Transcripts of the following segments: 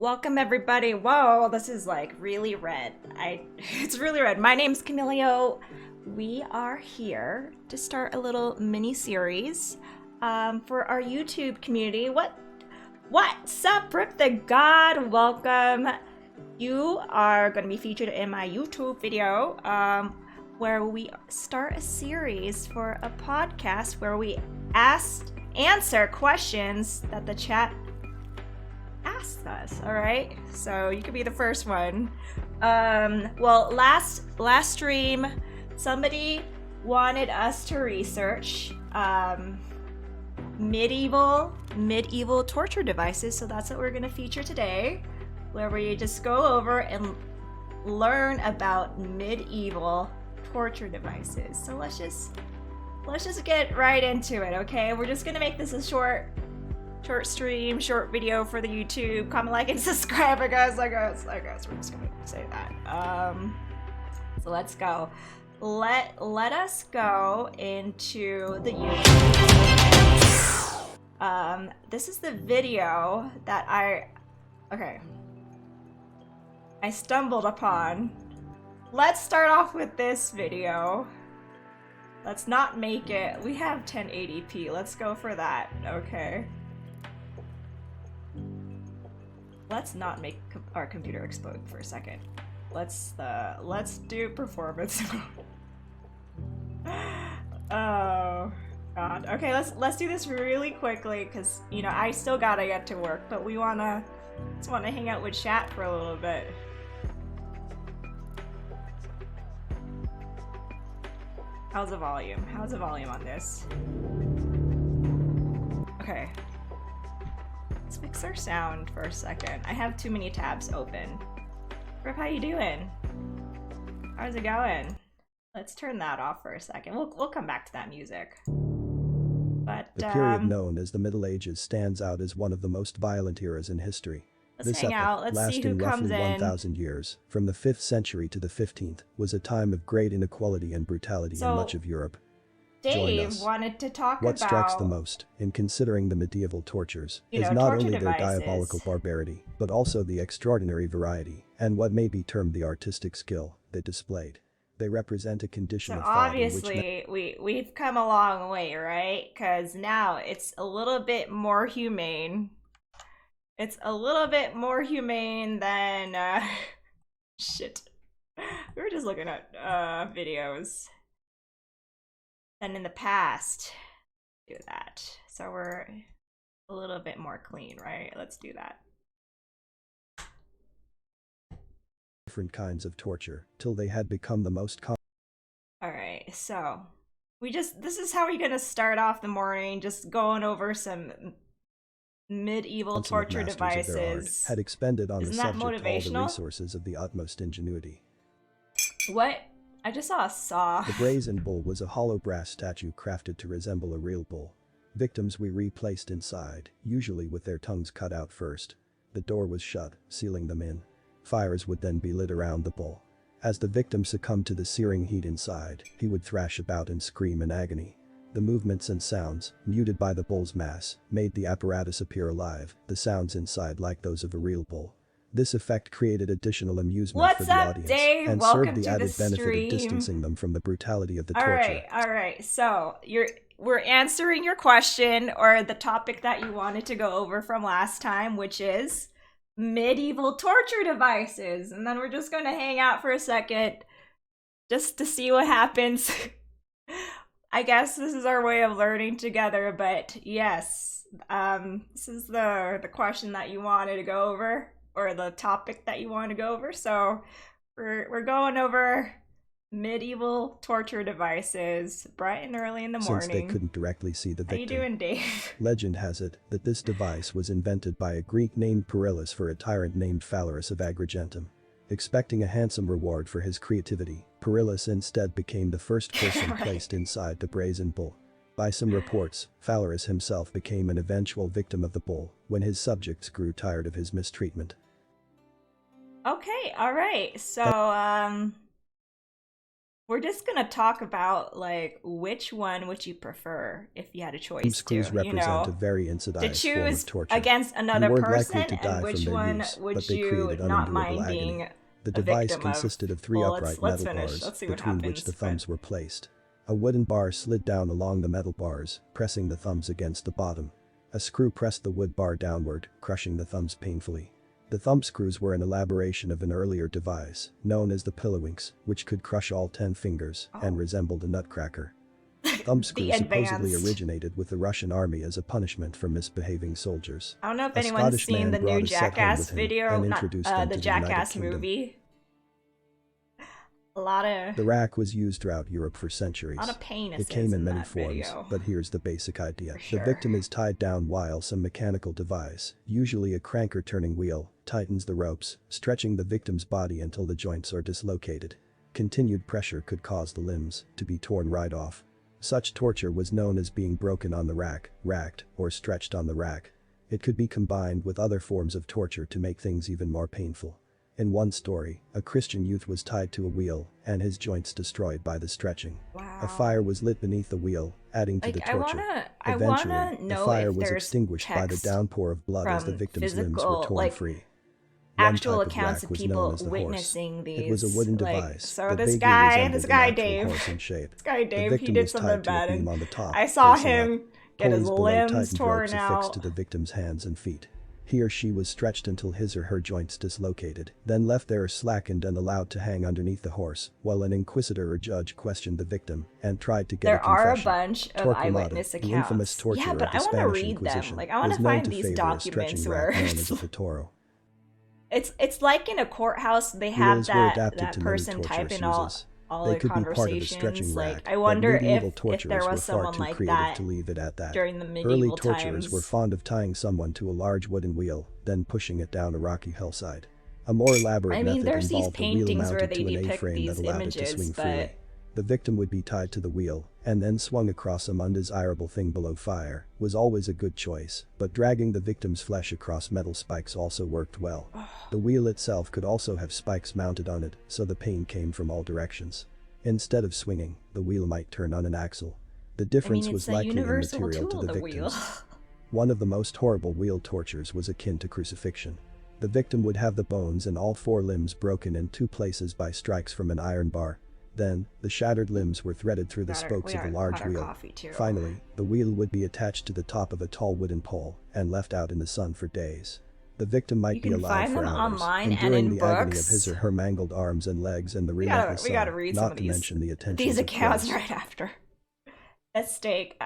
Welcome everybody. Whoa, this is like really red. It's really red. My name's Camillio. We are here to start a little mini series for our YouTube community. What's up, Rip the God? Welcome. You are going to be featured in my YouTube video where we start a series for a podcast where we answer questions that the chat asked us. All right, so you could be the first one. Well, last stream somebody wanted us to research medieval torture devices, so that's what we're going to feature today, where we just go over and learn about medieval torture devices. So let's just get right into it. Okay, we're just gonna make this a short stream, short video for the YouTube. Comment, like, and subscribe. I guess we're just gonna say that. So let's go. Let us go into the YouTube. This is the video that I stumbled upon. Let's start off with this video. Let's not make it. We have 1080p. Let's go for that. Okay. Let's not make our computer explode for a second. Let's do performance mode. Oh God. Okay, let's do this really quickly because I still gotta get to work, but we just wanna hang out with chat for a little bit. How's the volume? How's the volume on this? Okay. Let's fix our sound for a second. I have too many tabs open. Rip, how you doing? How's it going? Let's turn that off for a second. We'll come back to that music. But the period known as the Middle Ages stands out as one of the most violent eras in history. Let's hang out. Let's see who comes in. Lasting roughly 1,000 years, from the 5th century to the 15th, was a time of great inequality and brutality in much of Europe. Dave wanted to talk about... What strikes the most, in considering the medieval tortures, is not only their diabolical barbarity, but also the extraordinary variety, and what may be termed the artistic skill, they displayed. They represent a condition of thought in which... So obviously, we've come a long way, right? Because now it's a little bit more humane. It's a little bit more humane than, shit. We were just looking at, videos. Than in the past. Do that. So we're a little bit more clean, right? Let's do that. Different kinds of torture, till they had become the most common. Alright, so this is how we're gonna start off the morning, just going over some medieval torture devices. Had expended on the subject all the resources of the utmost ingenuity. What? I just saw a saw. The Brazen Bull was a hollow brass statue crafted to resemble a real bull. Victims we replaced inside, usually with their tongues cut out first. The door was shut, sealing them in. Fires would then be lit around the bull. As the victim succumbed to the searing heat inside, he would thrash about and scream in agony. The movements and sounds, muted by the bull's mass, made the apparatus appear alive, the sounds inside like those of a real bull. This effect created additional amusement for the audience, Dave? and served the added benefit of distancing them from the brutality of the torture. Alright, so we're answering your question, or the topic that you wanted to go over from last time, which is medieval torture devices. And then we're just gonna hang out for a second, just to see what happens. I guess this is our way of learning together, but yes, this is the question that you wanted to go over, or the topic that you want to go over. So we're going over medieval torture devices bright and early in the morning. Since they couldn't directly see the victim. How you doing, Dave? Legend has it that this device was invented by a Greek named Perillus for a tyrant named Phalaris of Agrigentum. Expecting a handsome reward for his creativity, Perillus instead became the first person placed inside the Brazen Bull. By some reports, Phalaris himself became an eventual victim of the bull when his subjects grew tired of his mistreatment. Okay, alright, so We're just gonna talk about like which one would you prefer if you had a choice Thumbscrews to, represent a very to insidious form of choose torture. against You another weren't person, likely to and die from which their one use, would but they you created not unendurable mind agony. being The a device victim of? consisted of three Well, upright let's metal finish. bars, Let's see what between happens. which the thumbs were placed. A wooden bar slid down along the metal bars, pressing the thumbs against the bottom. A screw pressed the wood bar downward, crushing the thumbs painfully. The thumbscrews were an elaboration of an earlier device, known as the Pillowinks, which could crush all 10 fingers and resembled a nutcracker. Thumbscrews supposedly advanced. originated with the Russian army as a punishment for misbehaving soldiers. I don't know if A anyone's Scottish seen man the new brought his set home Jackass with him video, and not introduced them the to the United Jackass Kingdom. movie. A lot of The rack was used throughout Europe for centuries. penises It came in many that forms, video. but here's the basic idea. For sure. The victim is tied down while some mechanical device, usually a crank or turning wheel, tightens the ropes, stretching the victim's body until the joints are dislocated. Continued pressure could cause the limbs to be torn right off. Such torture was known as being broken on the rack, racked, or stretched on the rack. It could be combined with other forms of torture to make things even more painful. In one story, a Christian youth was tied to a wheel and his joints destroyed by the stretching. Wow. A fire was lit beneath the wheel, adding to the torture. I wanna Eventually, know the fire if was there's extinguished by the text downpour of blood as the from victim's limbs were physical, torn like, free. actual One type accounts of of rack was known people as the witnessing horse. these. It was a wooden like, device so that this vaguely guy, resembled this guy an actual Dave, horse in shape. this guy The Dave, he victim did was something tied to a bad, beam and on the top, I saw facing up. him get his Pulleys below limbs tightened torn ropes affixed out. to the victim's hands and feet. He or she was stretched until his or her joints dislocated, then left there slackened and allowed to hang underneath the horse, while an inquisitor or judge questioned the victim and tried to get There a confession. are a bunch of eyewitness the infamous accounts. torturer Yeah, but of the I want to Spanish read Inquisition, them. Like, I want was to known find to these favor a documents stretching where rack known as a Totoro. it's like in a courthouse they have Wheels were that adapted to many person torturous typing all uses. all They the could be part of a conversations. stretching Like, rack, I wonder but medieval if torturers there were was far someone too like creative that to leave it at that. during the medieval Early times. torturers were fond of tying someone to a large wooden wheel, then pushing it down a rocky hillside. A more elaborate I mean, method there's these involved a wheel paintings where mounted they to an depict A-frame that these allowed it to images, swing but freely. The victim would be tied to the wheel, and then swung across some undesirable thing below. Fire was always a good choice, but dragging the victim's flesh across metal spikes also worked well. The wheel itself could also have spikes mounted on it, so the pain came from all directions. Instead of swinging, the wheel might turn on an axle. The difference was likely immaterial to the victims. One of the most horrible wheel tortures was akin to crucifixion. The victim would have the bones and all four limbs broken in two places by strikes from an iron bar. Then, the shattered limbs were threaded through the spokes of a large wheel. Finally, the wheel would be attached to the top of a tall wooden pole and left out in the sun for days. The victim might be alive for hours, enduring the agony of his or her mangled arms and legs and the relentless sun, not to mention the attentions these of accounts crows. right after a stake.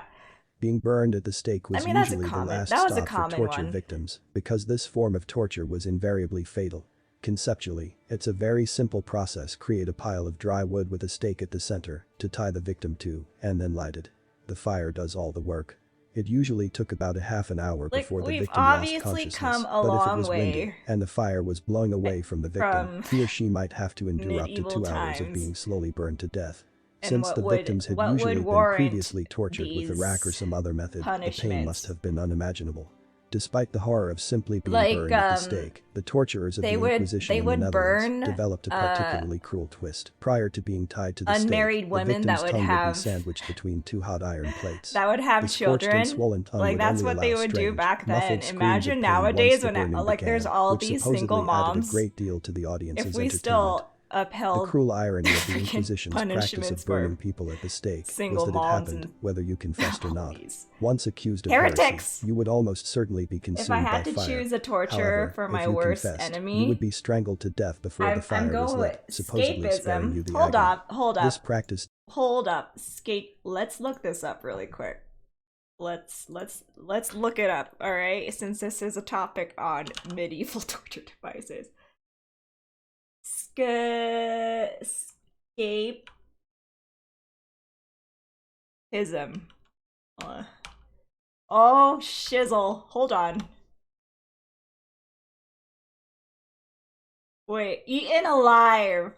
Being burned at the stake was usually the last stop for torture victims, because this form of torture was invariably fatal. Conceptually, it's a very simple process. Create a pile of dry wood with a stake at the center to tie the victim to, and then light it. The fire does all the work. It usually took about a half an hour before the victim lost consciousness, but if it was windy and the fire was blowing away from the victim, he or she might have to endure up to 2 hours of being slowly burned to death. Since the victims had usually been previously tortured with a rack or some other method, the pain must have been unimaginable. Despite the horror of simply being burned at the stake, the torturers of the Inquisition in the Netherlands developed a particularly cruel twist. Prior to being tied to the stake, the victim's tongue would be sandwiched between two hot iron plates. That would have The scorched and children. swollen tongue Like, would that's only what allow they would do strange, back then. muffled screams of Imagine pain nowadays once the when burning like there's began, all which these supposedly single added moms. a great deal to the audience's If we entertainment. still The upheld cruel irony of the Inquisition's practice punishments of burning for people at the stake was single that it moms happened and whether you confessed or not. please. Once accused of Heretics! heresy, you would almost certainly be consumed If I had by to fire. choose a torture However, for my if you worst confessed, enemy, you would be strangled to death before the I'm fire was going lit, with supposedly sparing you escapism. the Hold agony. up. This practice Hold up. Let's look this up really quick. Let's look it up, all right? Since this is a topic on medieval torture devices. Escapism. Oh, shizzle. Hold on. Wait, eaten alive.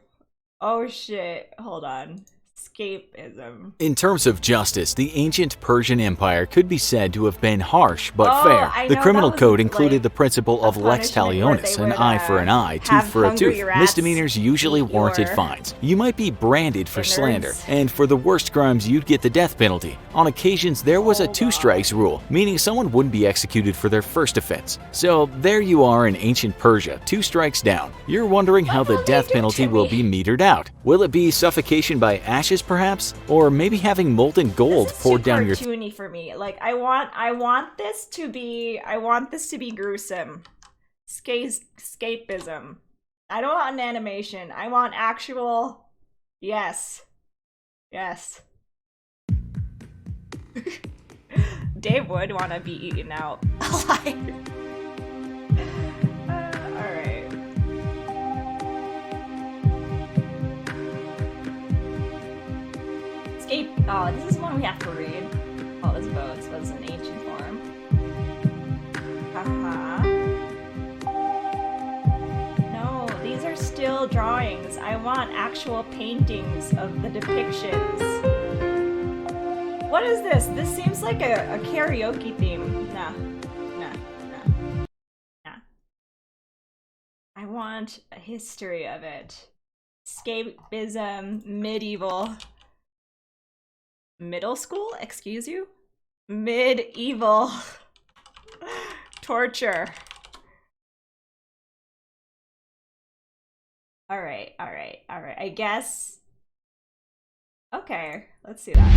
Oh shit. Hold on. Escapism. In terms of justice, the ancient Persian Empire could be said to have been harsh but fair. The criminal code included the principle of Lex Talionis, an eye for an eye, tooth for a tooth. Misdemeanors usually warranted fines. You might be branded for slander, and for the worst crimes you'd get the death penalty. On occasions, there was a two strikes rule, meaning someone wouldn't be executed for their first offense. So there you are in ancient Persia, 2 strikes down. You're wondering how the death penalty will be metered out. Will it be suffocation by ashes perhaps? Or maybe having molten gold poured down your cartoony for me. Like I want this to be gruesome. Escapism. I don't want an animation. I want actual yes. Dave would want to be eaten out alive. Alright. Oh, this is one we have to read. All his boats was in ancient form. No, these are still drawings. I want actual paintings of the depictions. What is this? This seems like a karaoke theme. Nah. I want a history of it. Escapism, medieval. Middle school? Excuse you? Medieval. Torture. Alright. I guess. Okay, let's see that.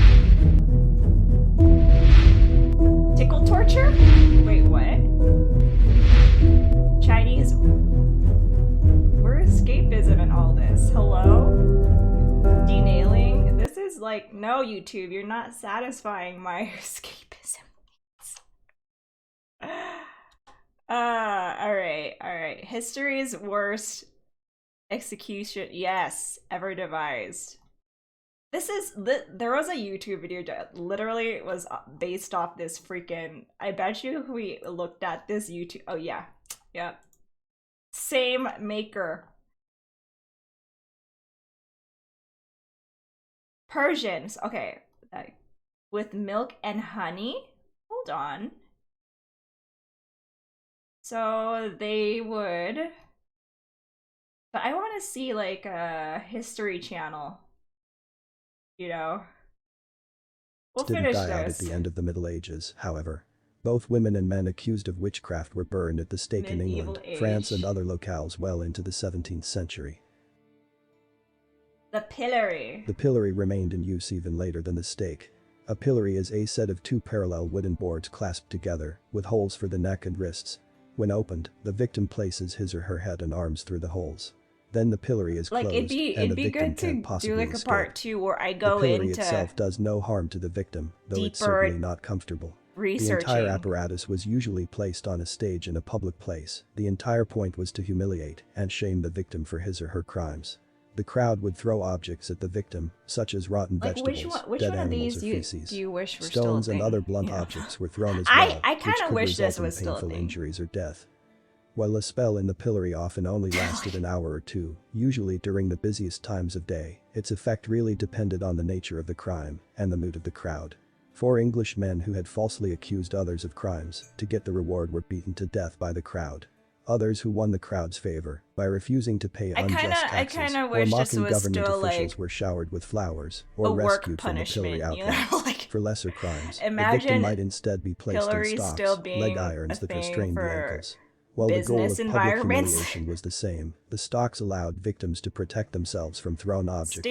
Tickle torture? Wait, what? Chinese. Where's escapism in all this? Hello? Denailing? This is like, no, YouTube, you're not satisfying my escapism needs. Alright. History's worst execution, yes, ever devised. There was a YouTube video that literally was based off this freaking, I bet you we looked at this YouTube, oh yeah, yep. Same maker. Persians, okay, with milk and honey? Hold on. So they would, but I want to see like a History Channel. You know, we'll finish didn't die out at this. the end of the Middle Ages, however. Both women and men accused of witchcraft were burned at the stake in England, France and other locales well into the 17th century. The Pillary. The pillory remained in use even later than the stake. A pillory is a set of 2 parallel wooden boards clasped together, with holes for the neck and wrists. When opened, the victim places his or her head and arms through the holes. Then the pillory is closed, and the victim can't possibly escape. Do like a part 2 where I go into... The pillory into itself does no harm to the victim, though it's certainly not comfortable. Researching. The entire apparatus was usually placed on a stage in a public place. The entire point was to humiliate and shame the victim for his or her crimes. The crowd would throw objects at the victim, such as rotten vegetables, dead animals or feces. Do you wish were Stones still a and thing? other blunt objects were thrown as well, I kind of wish this was in painful still a thing. injuries or death. While a spell in the pillory often only lasted an hour or 2, usually during the busiest times of day, its effect really depended on the nature of the crime and the mood of the crowd. 4 English men who had falsely accused others of crimes to get the reward were beaten to death by the crowd. Others who won the crowd's favor by refusing to pay unjust taxes or mocking government officials were showered with flowers or rescued from the pillory outright. For lesser crimes, the victim might instead be placed in stocks, leg irons that restrained the ankles. While the goal of public humiliation was the same, the stocks allowed victims to protect themselves from thrown objects.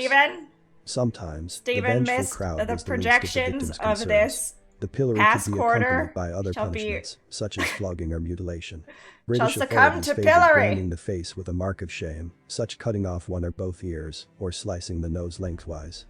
Sometimes, the vengeful crowd was the least of the victim's concerns. The pillory could be accompanied by other punishments, such as flogging or mutilation. British authorities favored branding the face with a mark of shame, such cutting off one or both ears, or slicing the nose lengthwise.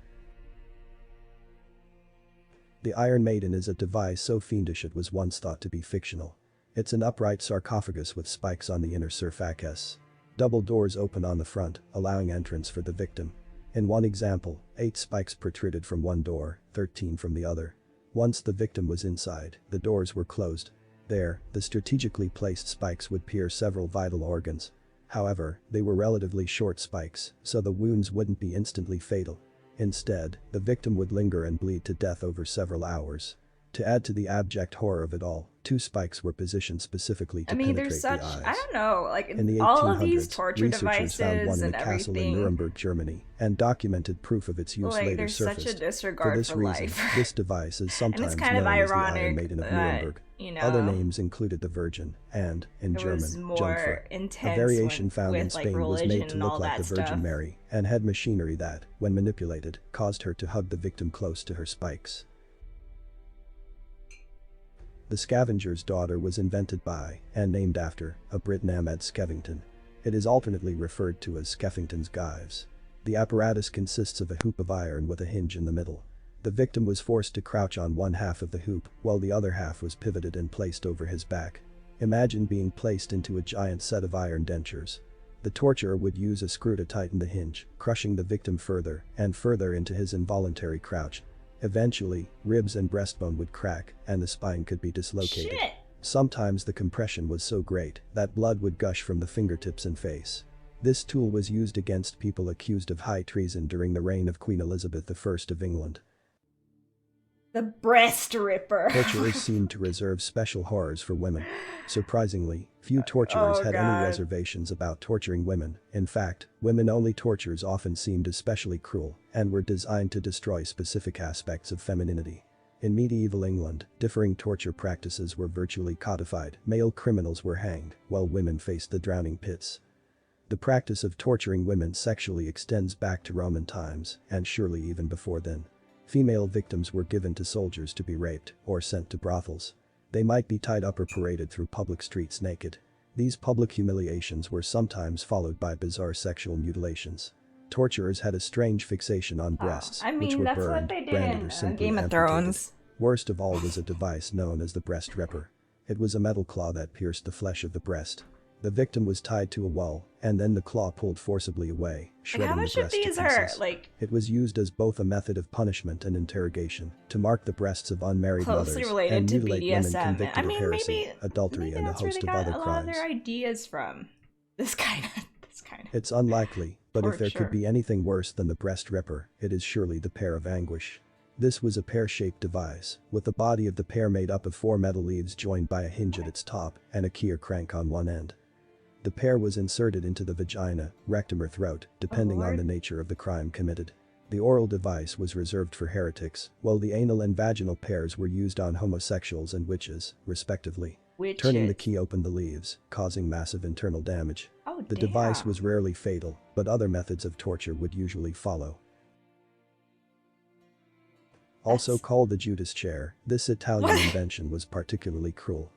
The Iron Maiden is a device so fiendish it was once thought to be fictional. It's an upright sarcophagus with spikes on the inner surface. Double doors open on the front, allowing entrance for the victim. In one example, 8 spikes protruded from one door, 13 from the other. Once the victim was inside, the doors were closed. There, the strategically placed spikes would pierce several vital organs. However, they were relatively short spikes, so the wounds wouldn't be instantly fatal. Instead, the victim would linger and bleed to death over several hours. To add to the abject horror of it all, 2 spikes were positioned specifically to penetrate the eyes. I don't know, like in the all 1800s, of these torture researchers found one in devices a and castle in Nuremberg, Germany, and documented proof of its use later there's surfaced. such a disregard for this reason, life. this device is sometimes and it's kind known of as the ironic Iron Maiden of Nuremberg. Other names included the Virgin and, in German, Jungfrau. A variation found in Spain was made to look like the Virgin Mary and had machinery that, when manipulated, caused her to hug the victim close to her spikes. The Scavenger's daughter was invented by, and named after, a Brit named Skevington. It is alternately referred to as Skeffington's gyves. The apparatus consists of a hoop of iron with a hinge in the middle. The victim was forced to crouch on one half of the hoop, while the other half was pivoted and placed over his back. Imagine being placed into a giant set of iron dentures. The torturer would use a screw to tighten the hinge, crushing the victim further and further into his involuntary crouch. Eventually, ribs and breastbone would crack, and the spine could be dislocated. Shit. Sometimes the compression was so great that blood would gush from the fingertips and face. This tool was used against people accused of high treason during the reign of Queen Elizabeth I of England. The breast ripper. Torturers seemed to reserve special horrors for women. Surprisingly, few torturers had any reservations about torturing women. In fact, women-only tortures often seemed especially cruel and were designed to destroy specific aspects of femininity. In medieval England, differing torture practices were virtually codified. Male criminals were hanged, while women faced the drowning pits. The practice of torturing women sexually extends back to Roman times, and surely even before then. Female victims were given to soldiers to be raped or sent to brothels. They might be tied up or paraded through public streets naked. These public humiliations were sometimes followed by bizarre sexual mutilations. Torturers had a strange fixation on breasts, which were burned, branded, or simply Game of amputated. Thrones. Worst of all was a device known as the breast ripper. It was a metal claw that pierced the flesh of the breast. The victim was tied to a wall, and then the claw pulled forcibly away, shredding the breast to pieces. How much of these are, It was used as both a method of punishment and interrogation, to mark the breasts of unmarried mothers and mutilate women convicted of heresy, adultery, and a host of other crimes. A lot of their ideas from this kind of. It's unlikely, but if there could be anything worse than the breast ripper, it is surely the pear of Anguish. This was a pear-shaped device, with the body of the pear made up of 4 metal leaves joined by a hinge at its top and a key or crank on one end. The pear was inserted into the vagina, rectum or throat, depending on the nature of the crime committed. The oral device was reserved for heretics, while the anal and vaginal pairs were used on homosexuals and witches, respectively. Turning the key opened the leaves, causing massive internal damage. The device was rarely fatal, but other methods of torture would usually follow. Also called the Judas chair, this Italian invention was particularly cruel.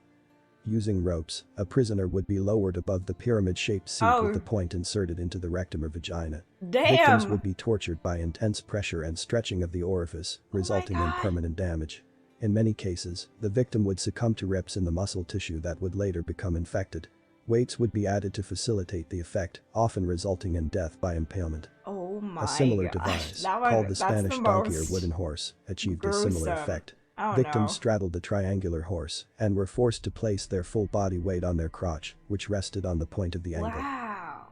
Using ropes, a prisoner would be lowered above the pyramid-shaped seat with the point inserted into the rectum or vagina. Victims would be tortured by intense pressure and stretching of the orifice, resulting in permanent damage. In many cases, the victim would succumb to rips in the muscle tissue that would later become infected. Weights would be added to facilitate the effect, often resulting in death by impalement. A similar device, called the Spanish donkey or wooden horse, achieved a similar effect. Victims straddled the triangular horse and were forced to place their full body weight on their crotch, which rested on the point of the angle. Wow.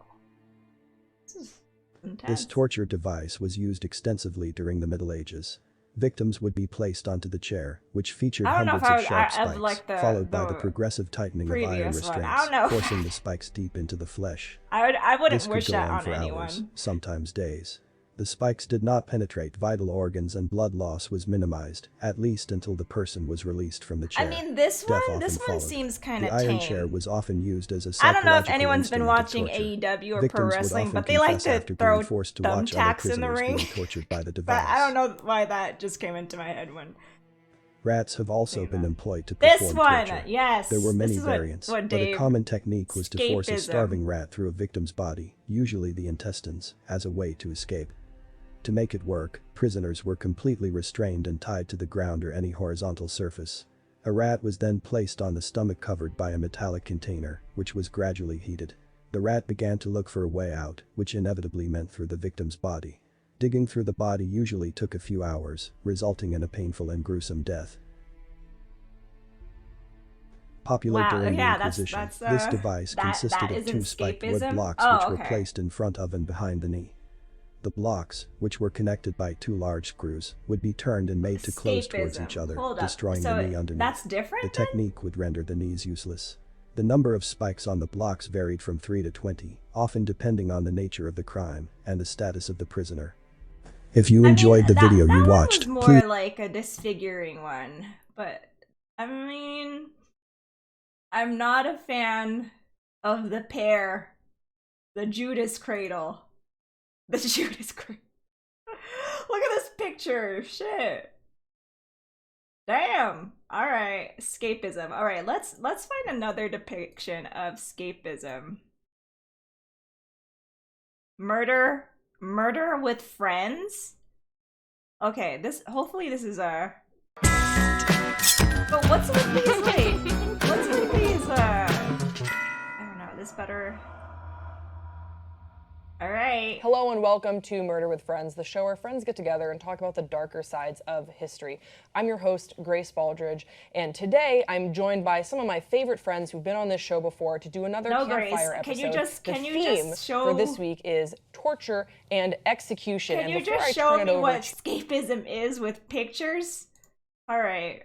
This is intense. This torture device was used extensively during the Middle Ages. Victims would be placed onto the chair, which featured hundreds of sharp spikes, followed by the progressive tightening of iron restraints, forcing the spikes deep into the flesh. I wouldn't this wish could go that on on for anyone. Hours, sometimes days. The spikes did not penetrate vital organs and blood loss was minimized, at least until the person was released from the chair. I mean, this one followed. seems kind of tame. The iron chair was often used as a psychological I don't know if anyone's been watching torture. AEW or Victims pro wrestling, would but they often like confess to after throw being forced to watch other thumbtacks in the prisoners ring. being tortured by the device. But I don't know why that just came into my head when. Rats have also been employed to perform This one, torture. yes. There were many this variants, what but a Dave, common technique was to force a Scafism. starving rat through a victim's body, usually the intestines, as a way to escape. To make it work, prisoners were completely restrained and tied to the ground or any horizontal surface. A rat was then placed on the stomach covered by a metallic container, which was gradually heated. The rat began to look for a way out, which inevitably meant through the victim's body. Digging through the body usually took a few hours, resulting in a painful and gruesome death. Popular during the Inquisition, this device consisted of 2 spiked wood blocks which were placed in front of and behind the knee. The blocks, which were connected by 2 large screws, would be turned and made to close towards each other, destroying the knee underneath. That's different? The technique would render the knees useless. The number of spikes on the blocks varied from 3 to 20, often depending on the nature of the crime and the status of the prisoner. If you enjoyed the video you watched, that was more like a disfiguring one, but I mean, I'm not a fan of the pair, the Judas Cradle. The Judas Cradle. Look at this picture. Shit. Damn. All right. Escapism. All right. Let's find another depiction of escapism. Murder with friends. Okay. Hopefully this is our. But what's with these like? What's with these? I don't know. This better. All right. Hello and welcome to Murder with Friends, the show where friends get together and talk about the darker sides of history. I'm your host, Grace Baldridge, and today I'm joined by some of my favorite friends who've been on this show before to do another campfire episode. Can you just show for this week is torture and execution. Can you just show me what escapism is with pictures? All right.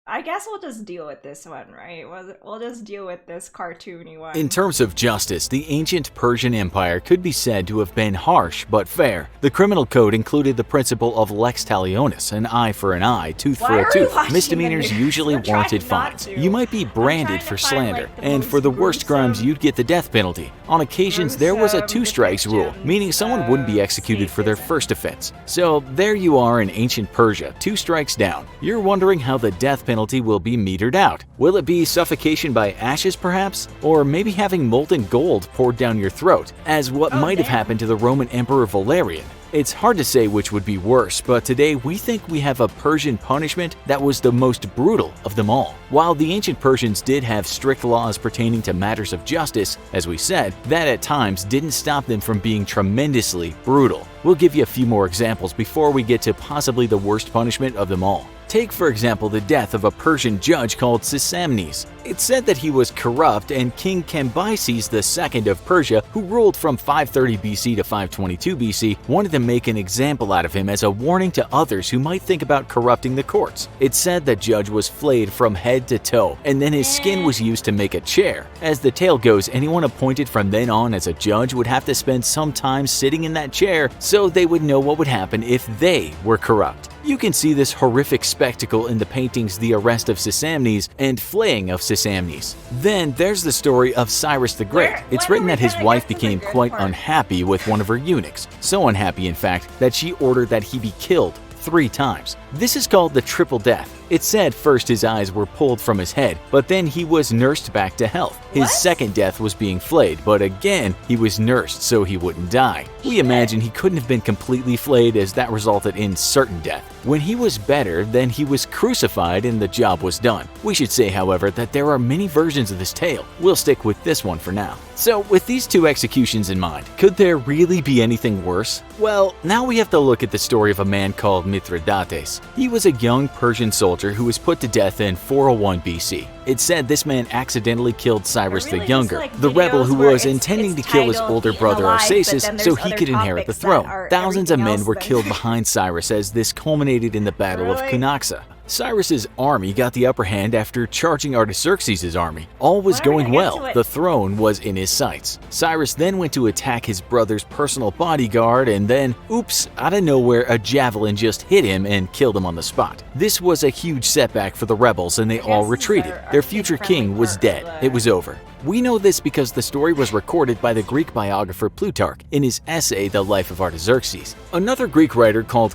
I guess we'll just deal with this one, right? We'll just deal with this cartoony one. In terms of justice, the ancient Persian Empire could be said to have been harsh but fair. The criminal code included the principle of Lex Talionis, an eye for an eye, tooth for a tooth. Misdemeanors usually warranted fines. You might be branded for slander, and for the worst crimes you'd get the death penalty. On occasions, there was a 2 strikes rule, meaning someone wouldn't be executed for their first offense. So there you are in ancient Persia, 2 strikes down. You're wondering how the death penalty will be metered out. Will it be suffocation by ashes perhaps? Or maybe having molten gold poured down your throat, as what might have happened to the Roman Emperor Valerian? It's hard to say which would be worse, but today we think we have a Persian punishment that was the most brutal of them all. While the ancient Persians did have strict laws pertaining to matters of justice, as we said, that at times didn't stop them from being tremendously brutal. We'll give you a few more examples before we get to possibly the worst punishment of them all. Take, for example, the death of a Persian judge called Sisamnes. It's said that he was corrupt, and King Cambyses II of Persia, who ruled from 530 BC to 522 BC, wanted to make an example out of him as a warning to others who might think about corrupting the courts. It's said the judge was flayed from head to toe, and then his skin was used to make a chair. As the tale goes, anyone appointed from then on as a judge would have to spend some time sitting in that chair so they would know what would happen if they were corrupt. You can see this horrific spectacle in the paintings The Arrest of Sisamnes and Flaying of Sisamnes. Then there's the story of Cyrus the Great. It's written that his wife became quite unhappy with one of her eunuchs. So unhappy, in fact, that she ordered that he be killed 3 times. This is called the triple death. It's said first his eyes were pulled from his head, but then he was nursed back to health. His second death was being flayed, but again, he was nursed so he wouldn't die. We imagine he couldn't have been completely flayed, as that resulted in certain death. When he was better, then he was crucified and the job was done. We should say, however, that there are many versions of this tale. We'll stick with this one for now. So, with these 2 executions in mind, could there really be anything worse? Well, now we have to look at the story of a man called Mithridates. He was a young Persian soldier who was put to death in 401 BC. It's said this man accidentally killed Cyrus the Younger, the rebel who was intending to kill his older brother Arsaces so he could inherit the throne. Thousands of men were killed behind Cyrus as this culminated in the Battle of Cunaxa. Cyrus's army got the upper hand after charging Artaxerxes' army. All was going well. The throne was in his sights. Cyrus then went to attack his brother's personal bodyguard, and then, oops, out of nowhere, a javelin just hit him and killed him on the spot. This was a huge setback for the rebels, and they all retreated. Their future king was dead. It was over. We know this because the story was recorded by the Greek biographer Plutarch in his essay The Life of Artaxerxes. Another Greek writer called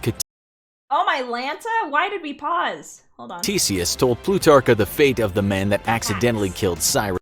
Oh my Lanta? Why did we pause? Hold on. Theseus told Plutarch of the fate of the man that accidentally killed Cyrus.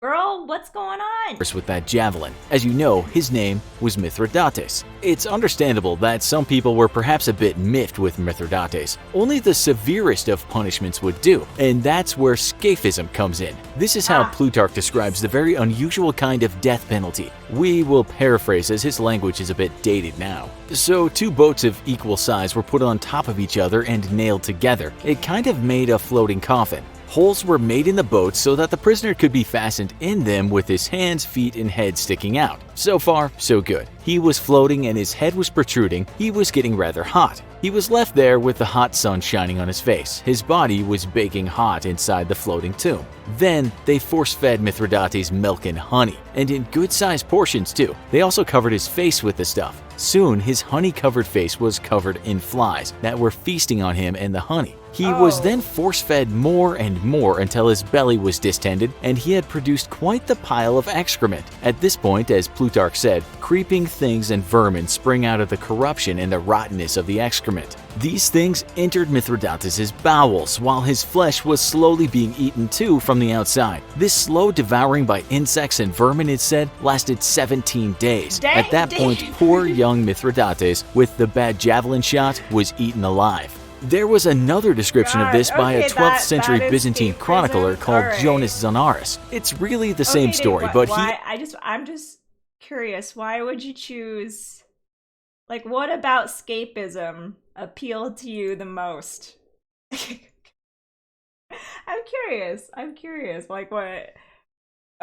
Girl, what's going on? With that javelin. As you know, his name was Mithridates. It's understandable that some people were perhaps a bit miffed with Mithridates. Only the severest of punishments would do, and that's where Scafism comes in. This is how Plutarch describes the very unusual kind of death penalty. We will paraphrase as his language is a bit dated now. So 2 boats of equal size were put on top of each other and nailed together. It kind of made a floating coffin. Holes were made in the boats so that the prisoner could be fastened in them with his hands, feet, and head sticking out. So far, so good. He was floating and his head was protruding. He was getting rather hot. He was left there with the hot sun shining on his face. His body was baking hot inside the floating tomb. Then they force-fed Mithridates milk and honey, and in good-sized portions too. They also covered his face with the stuff. Soon, his honey-covered face was covered in flies that were feasting on him and the honey. He was then force-fed more and more until his belly was distended and he had produced quite the pile of excrement. At this point, as Plutarch said, creeping things and vermin spring out of the corruption and the rottenness of the excrement. These things entered Mithridates' bowels while his flesh was slowly being eaten too from the outside. This slow devouring by insects and vermin, it said, lasted 17 days. At that point, poor young Mithridates, with the bad javelin shot, was eaten alive. There was another description of this by a 12th century Byzantine chronicler called Jonas Zonaras. It's really the same story, but I'm just curious, why would you choose, like, what about escapism appealed to you the most? I'm curious, like, what?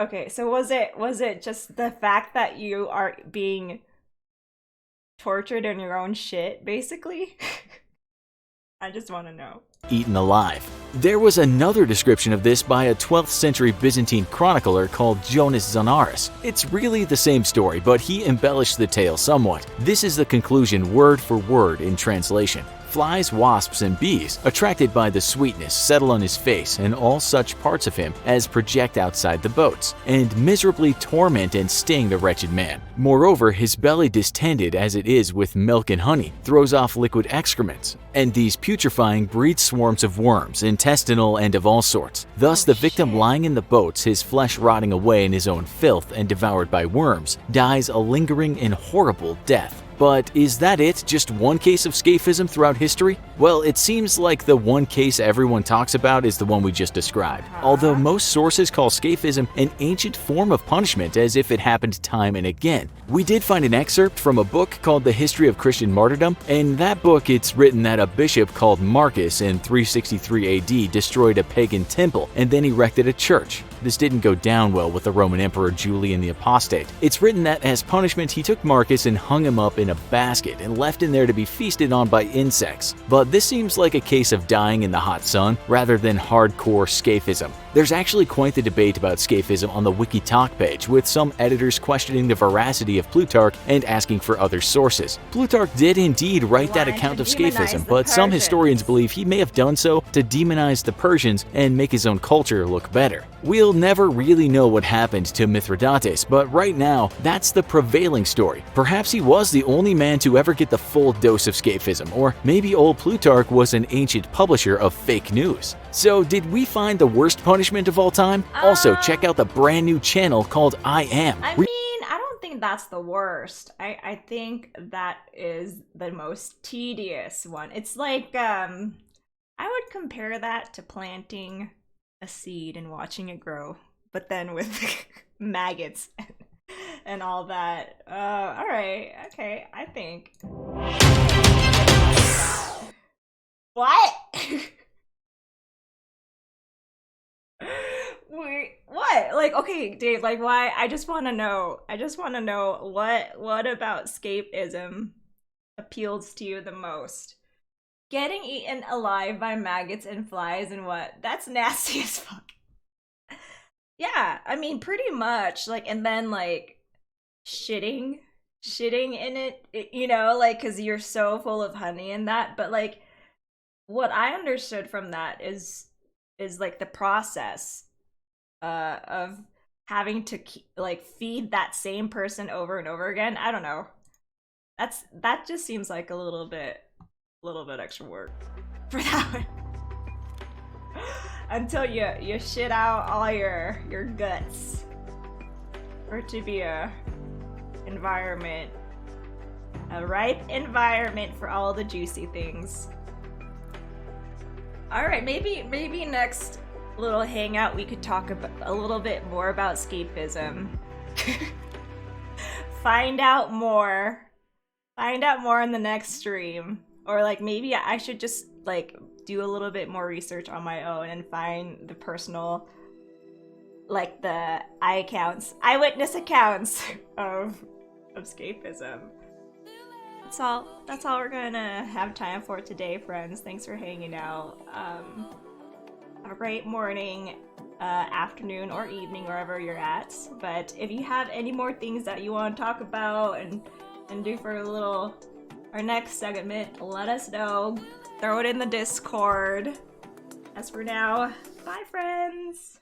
Okay, so was it just the fact that you are being tortured in your own shit, basically? I just want to know. Eaten alive. There was another description of this by a 12th century Byzantine chronicler called Jonas Zonaras. It's really the same story, but he embellished the tale somewhat. This is the conclusion word for word in translation. Flies, wasps, and bees, attracted by the sweetness, settle on his face and all such parts of him as project outside the boats, and miserably torment and sting the wretched man. Moreover, his belly distended as it is with milk and honey, throws off liquid excrements, and these putrefying breed swarms of worms, intestinal and of all sorts. Thus the victim lying in the boats, his flesh rotting away in his own filth and devoured by worms, dies a lingering and horrible death. But is that it? Just one case of Scafism throughout history? Well, it seems like the one case everyone talks about is the one we just described. Although most sources call Scafism an ancient form of punishment as if it happened time and again. We did find an excerpt from a book called The History of Christian Martyrdom. In that book, it's written that a bishop called Marcus in 363 AD destroyed a pagan temple and then erected a church. This didn't go down well with the Roman Emperor Julian the Apostate. It's written that as punishment, he took Marcus and hung him up in a basket and left him there to be feasted on by insects. But this seems like a case of dying in the hot sun rather than hardcore Scafism. There's actually quite the debate about Scafism on the Wiki Talk page, with some editors questioning the veracity of Plutarch and asking for other sources. Plutarch did indeed write that account of Scafism, but some historians believe he may have done so to demonize the Persians and make his own culture look better. We'll never really know what happened to Mithridates, but right now, that's the prevailing story. Perhaps he was the only man to ever get the full dose of Scafism, or maybe old Plutarch was an ancient publisher of fake news. So did we find the worst punishment of all time? Also, check out the brand new channel called I Am. I don't think that's the worst. I think that is the most tedious one. It's like, I would compare that to planting a seed and watching it grow, but then with maggots and all that. All right, okay, I think. What? Wait, what? Like, okay, Dave, like, why? I just want to know what about escapism appeals to you the most? Getting eaten alive by maggots and flies and what? That's nasty as fuck. Yeah, I mean, pretty much, like, and then, like, shitting in it, you know, like, because you're so full of honey and that, but, like, what I understood from that is like, the process of having to, like, feed that same person over and over again. I don't know. That just seems like a little bit extra work for that one. Until you shit out all your guts for it to be a ripe environment for all the juicy things. All right, maybe next little hangout we could talk about a little bit more about Scafism. Find out more in the next stream. Or, like, maybe I should just, like, do a little bit more research on my own and find the personal, like the eyewitness accounts of Scafism. That's all we're gonna have time for today, friends. Thanks for hanging out. Have a great morning, afternoon, or evening, wherever you're at. But if you have any more things that you want to talk about and do for our next segment, let us know. Throw it in the Discord. As for now, bye, friends!